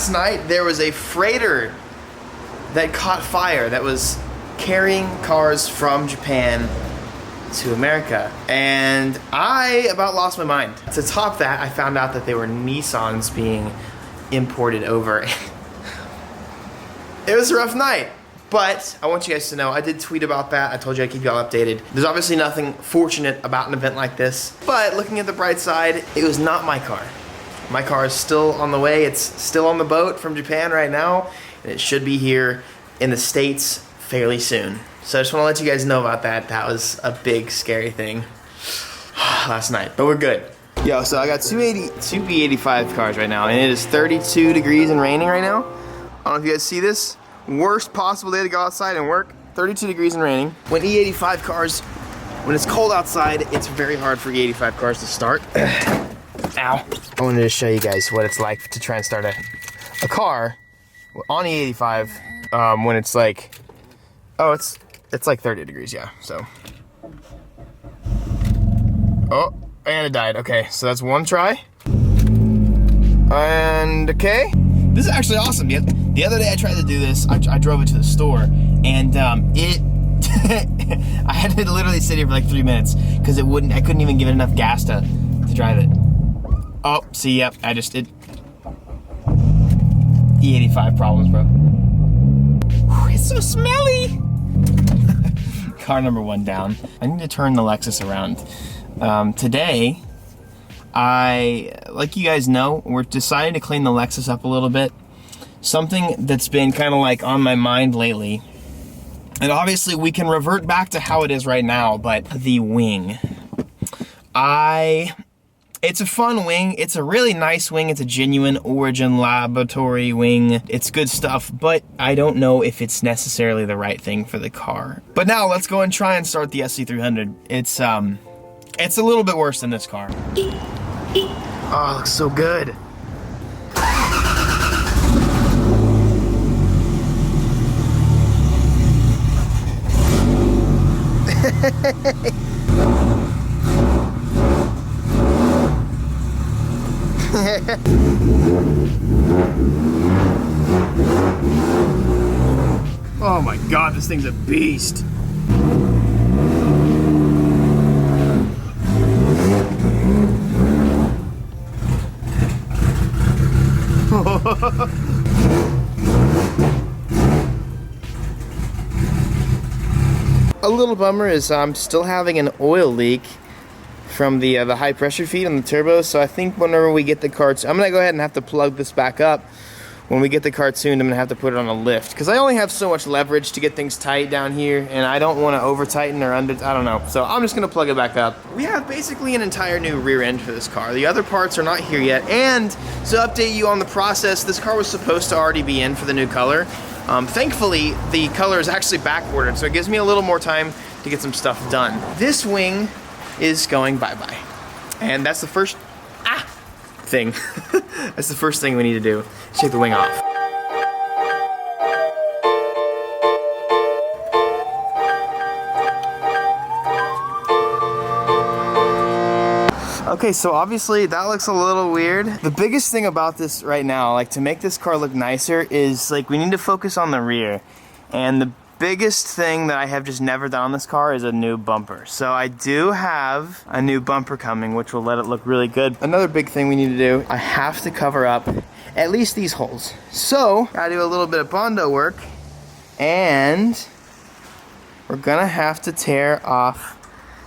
last night there was a freighter that caught fire that was carrying cars from Japan to America, and I about lost my mind. To top that, I found out that they were Nissans being imported over. It was a rough night, but I want you guys to know I did tweet about that. I told you I'd keep y'all updated. There's obviously nothing fortunate about an event like this, but looking at the bright side, it was not my car. My car is still on the way. It's still on the boat from Japan right now, and it should be here in the States fairly soon. So I just want to let you guys know about that. That was a big, scary thing last night, but we're good. Yo, so I got two E85 cars right now, and it is 32 degrees and raining right now. I don't know if you guys see this. Worst possible day to go outside and work. 32 degrees and raining. When E85 cars, when it's cold outside, it's very hard for E85 cars to start. Ow. I wanted to show you guys what it's like to try and start a car on E85 when it's like, oh, it's like 30 degrees, yeah, so. Oh, and it died. Okay, so that's one try. And okay. This is actually awesome. The other day I tried to do this, I drove it to the store, and I had to literally sit here for like 3 minutes because I couldn't even give it enough gas to drive it. Oh, see, yep, E85 problems, bro. Whew, it's so smelly. Car number one down. I need to turn the Lexus around. Today, like you guys know, we're deciding to clean the Lexus up a little bit. Something that's been kind of like on my mind lately. And obviously we can revert back to how it is right now, but the wing. It's a fun wing. It's a really nice wing. It's a genuine Origin Laboratory wing. It's good stuff, but I don't know if it's necessarily the right thing for the car. But now let's go and try and start the SC300. It's a little bit worse than this car. Oh, it looks so good. Oh my God, this thing's a beast. A little bummer is I'm still having an oil leak from the high pressure feed on the turbo, so I think whenever we get the car, I'm gonna go ahead and have to plug this back up. When we get the car tuned, I'm gonna have to put it on a lift because I only have so much leverage to get things tight down here, and I don't want to over tighten or under, I don't know. So I'm just gonna plug it back up. We have basically an entire new rear end for this car. The other parts are not here yet, and to update you on the process, this car was supposed to already be in for the new color. Thankfully, the color is actually back ordered, so it gives me a little more time to get some stuff done. This wing is going bye-bye. And that's the first thing. That's the first thing we need to do. Take the wing off. Okay, so obviously that looks a little weird. The biggest thing about this right now, like to make this car look nicer, is like we need to focus on the rear. And the biggest thing that I have just never done on this car is a new bumper. So I do have a new bumper coming, which will let it look really good. Another big thing we need to do, I have to cover up at least these holes. So I do a little bit of Bondo work, and we're gonna have to tear off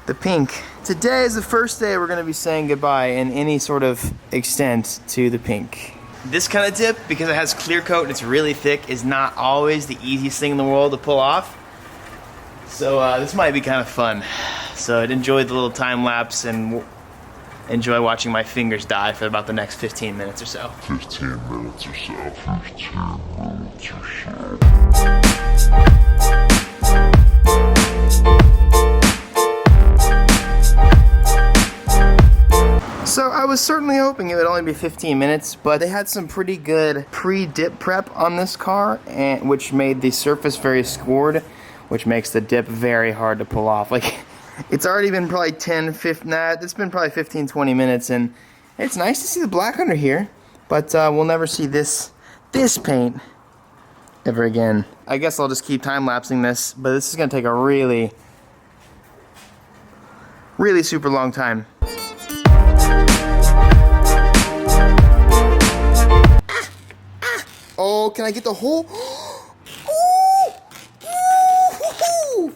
the pink. Today is the first day we're gonna be saying goodbye in any sort of extent to the pink. This kind of dip, because it has clear coat and it's really thick, is not always the easiest thing in the world to pull off. So this might be kind of fun. So I'd enjoy the little time lapse and enjoy watching my fingers die for about the next 15 minutes or so. 15 minutes or so. 15 minutes or so. So I was certainly hoping it would only be 15 minutes, but they had some pretty good pre-dip prep on this car, and which made the surface very scored, which makes the dip very hard to pull off. Like, it's already been probably it's been probably 15, 20 minutes, and it's nice to see the black under here, but we'll never see this this paint ever again. I guess I'll just keep time-lapsing this, but this is gonna take a really, really super long time. Oh, can I get the whole? Ooh.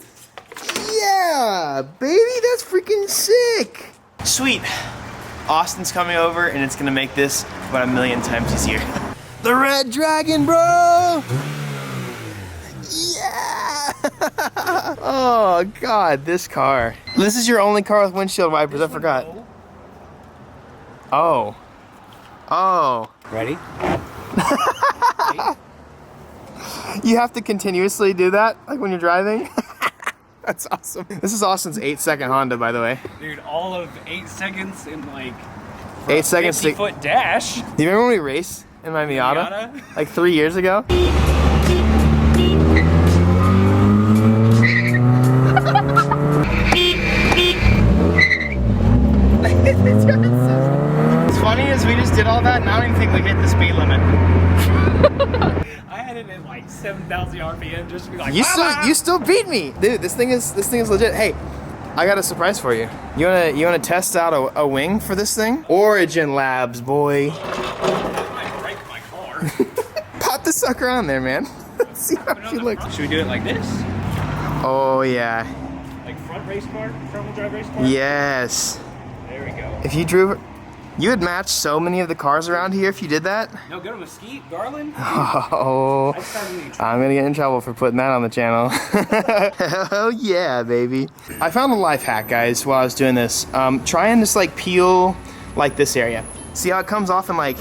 Yeah, baby, that's freaking sick. Sweet. Austin's coming over and it's gonna make this about 1,000,000 times easier. The Red Dragon, bro! Yeah! Oh God, this car. This is your only car with windshield wipers, I forgot. Oh. Oh. Ready? You have to continuously do that, like when you're driving? That's awesome. This is Austin's 8-second Honda, by the way. Dude, all of 8 seconds in like 8 seconds. 50-foot dash. Do you remember when we raced in my Miata? Like 3 years ago? What's funny is we just did all that and I don't even think we hit the speed limit. I had it at like 7,000 RPM just to be like, you still beat me, dude. This thing is legit. Hey, I got a surprise for you. You wanna test out a wing for this thing? Origin Labs, boy. That might break my car. Pop the sucker on there, man. Let's see how she looks. Should we do it like this? Oh yeah. Like front race car, front wheel drive race car? Yes. There we go. If you drove, you would match so many of the cars around here if you did that. No, go to Mesquite, Garland. Oh, I'm gonna get in trouble for putting that on the channel. Hell yeah, baby. I found a life hack, guys, while I was doing this. Try and just like peel like this area. See how it comes off in like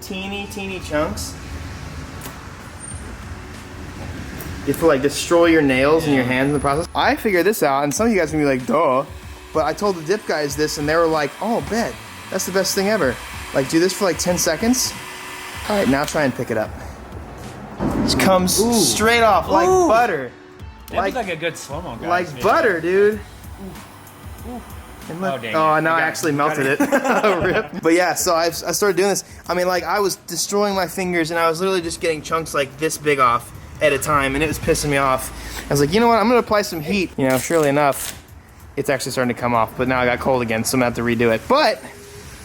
teeny chunks? You have to like destroy your nails and your hands in the process. I figured this out, and some of you guys are gonna be like, duh. But I told the dip guys this, and they were like, oh, bet. That's the best thing ever. Like, do this for like 10 seconds. All right, now try and pick it up. It comes straight off like butter. That was like a good slow-mo, guys. Like butter, dude. And look, oh, now I actually melted it. Rip. But yeah, so I started doing this. I mean, like, I was destroying my fingers, and I was literally just getting chunks like this big off at a time, and it was pissing me off. I was like, you know what? I'm gonna apply some heat. You know, surely enough, it's actually starting to come off, but now I got cold again, so I'm gonna have to redo it. But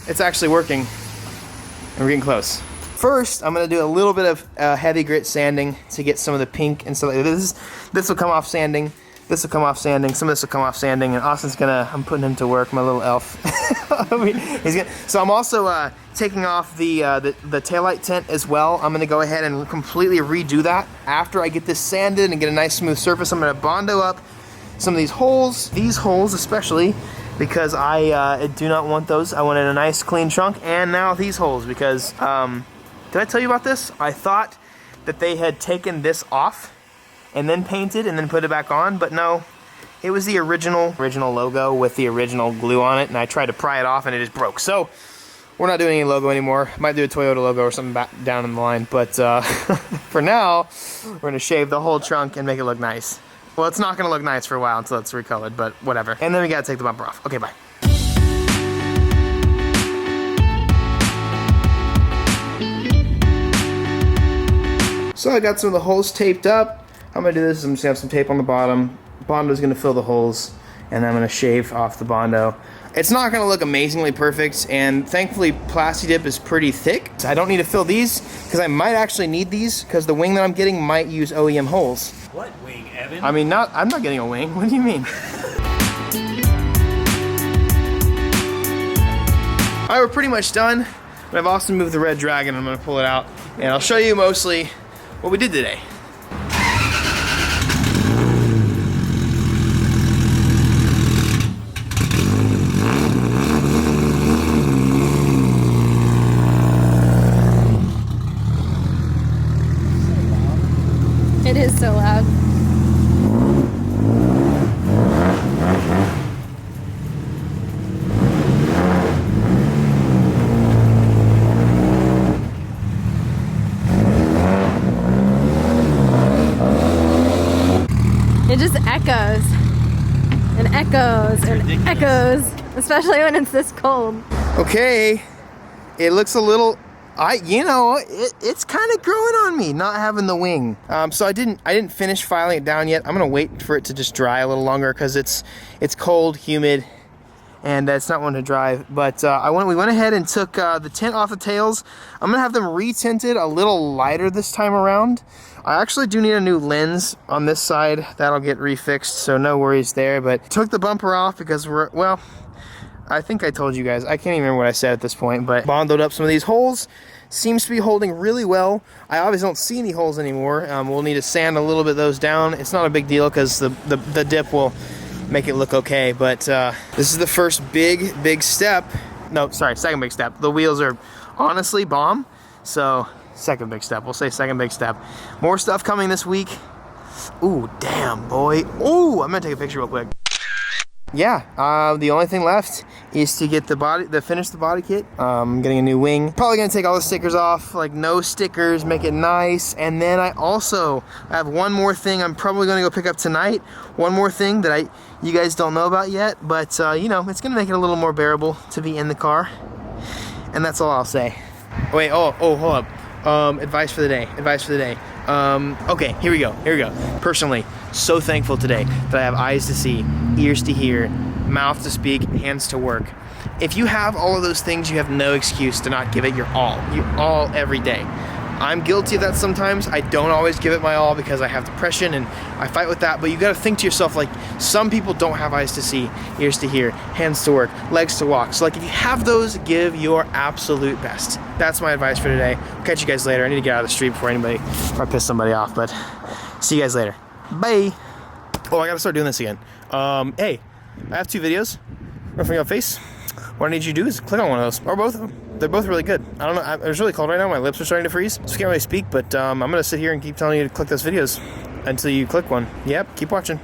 it's actually working, and we're getting close. First, I'm gonna do a little bit of heavy grit sanding to get some of the pink and stuff like this. This will come off sanding. This will come off sanding. Some of this will come off sanding, and Austin's I'm putting him to work, my little elf. So I'm also taking off the taillight tint as well. I'm gonna go ahead and completely redo that. After I get this sanded and get a nice smooth surface, I'm gonna Bondo up some of these holes especially, because I do not want those. I wanted a nice clean chunk, and now these holes, because, did I tell you about this? I thought that they had taken this off and then painted and then put it back on, but no, it was the original logo with the original glue on it, and I tried to pry it off and it just broke. So we're not doing any logo anymore. Might do a Toyota logo or something back down in the line, but for now, we're gonna shave the whole trunk and make it look nice. Well, it's not gonna look nice for a while until it's recolored, but whatever. And then we gotta take the bumper off. Okay, bye. So I got some of the holes taped up. I'm gonna do this, I'm just gonna have some tape on the bottom. Bondo's gonna fill the holes, and I'm gonna shave off the Bondo. It's not gonna look amazingly perfect, and thankfully Plasti Dip is pretty thick. So I don't need to fill these, because I might actually need these, because the wing that I'm getting might use OEM holes. What wing, Evan? I mean, I'm not getting a wing. What do you mean? All right, we're pretty much done. But I've also moved the Red Dragon. I'm gonna pull it out, and I'll show you mostly what we did today. It is so loud. It just echoes and echoes and echoes, especially when it's this cold. Okay, it looks a little It's kind of growing on me not having the wing. So I didn't finish filing it down yet. I'm gonna wait for it to just dry a little longer because it's cold, humid, and it's not one to drive. But we went ahead and took the tint off the tails. I'm gonna have them re-tinted a little lighter this time around. I actually do need a new lens on this side. That'll get refixed, so no worries there. But took the bumper off because I think I told you guys. I can't even remember what I said at this point, but bondoed up some of these holes. Seems to be holding really well. I obviously don't see any holes anymore. We'll need to sand a little bit of those down. It's not a big deal because the dip will make it look okay, but this is the first big step. No, sorry, second big step. The wheels are honestly bomb, so second big step. We'll say second big step. More stuff coming this week. Ooh, damn, boy. Ooh, I'm gonna take a picture real quick. Yeah, the only thing left is to get finish the body kit. I'm getting a new wing. Probably gonna take all the stickers off, like no stickers, make it nice. And then I have one more thing I'm probably gonna go pick up tonight. One more thing that you guys don't know about yet, but it's gonna make it a little more bearable to be in the car. And that's all I'll say. Wait, hold up. Advice for the day. Okay, here we go. Personally, so thankful today that I have eyes to see, ears to hear, mouth to speak, hands to work. If you have all of those things, you have no excuse to not give it your all. Every day. I'm guilty of that sometimes. I don't always give it my all because I have depression and I fight with that, but you gotta think to yourself, like, some people don't have eyes to see, ears to hear, hands to work, legs to walk. So like, if you have those, give your absolute best. That's my advice for today. I'll catch you guys later. I need to get out of the street before I piss somebody off, but see you guys later. Bye. Oh, I gotta start doing this again. Hey, I have 2 videos in front of your face. What I need you to do is click on one of those, or both of them. They're both really good. I don't know, it's really cold right now. My lips are starting to freeze, so I can't really speak, but I'm gonna sit here and keep telling you to click those videos until you click one. Yep, keep watching.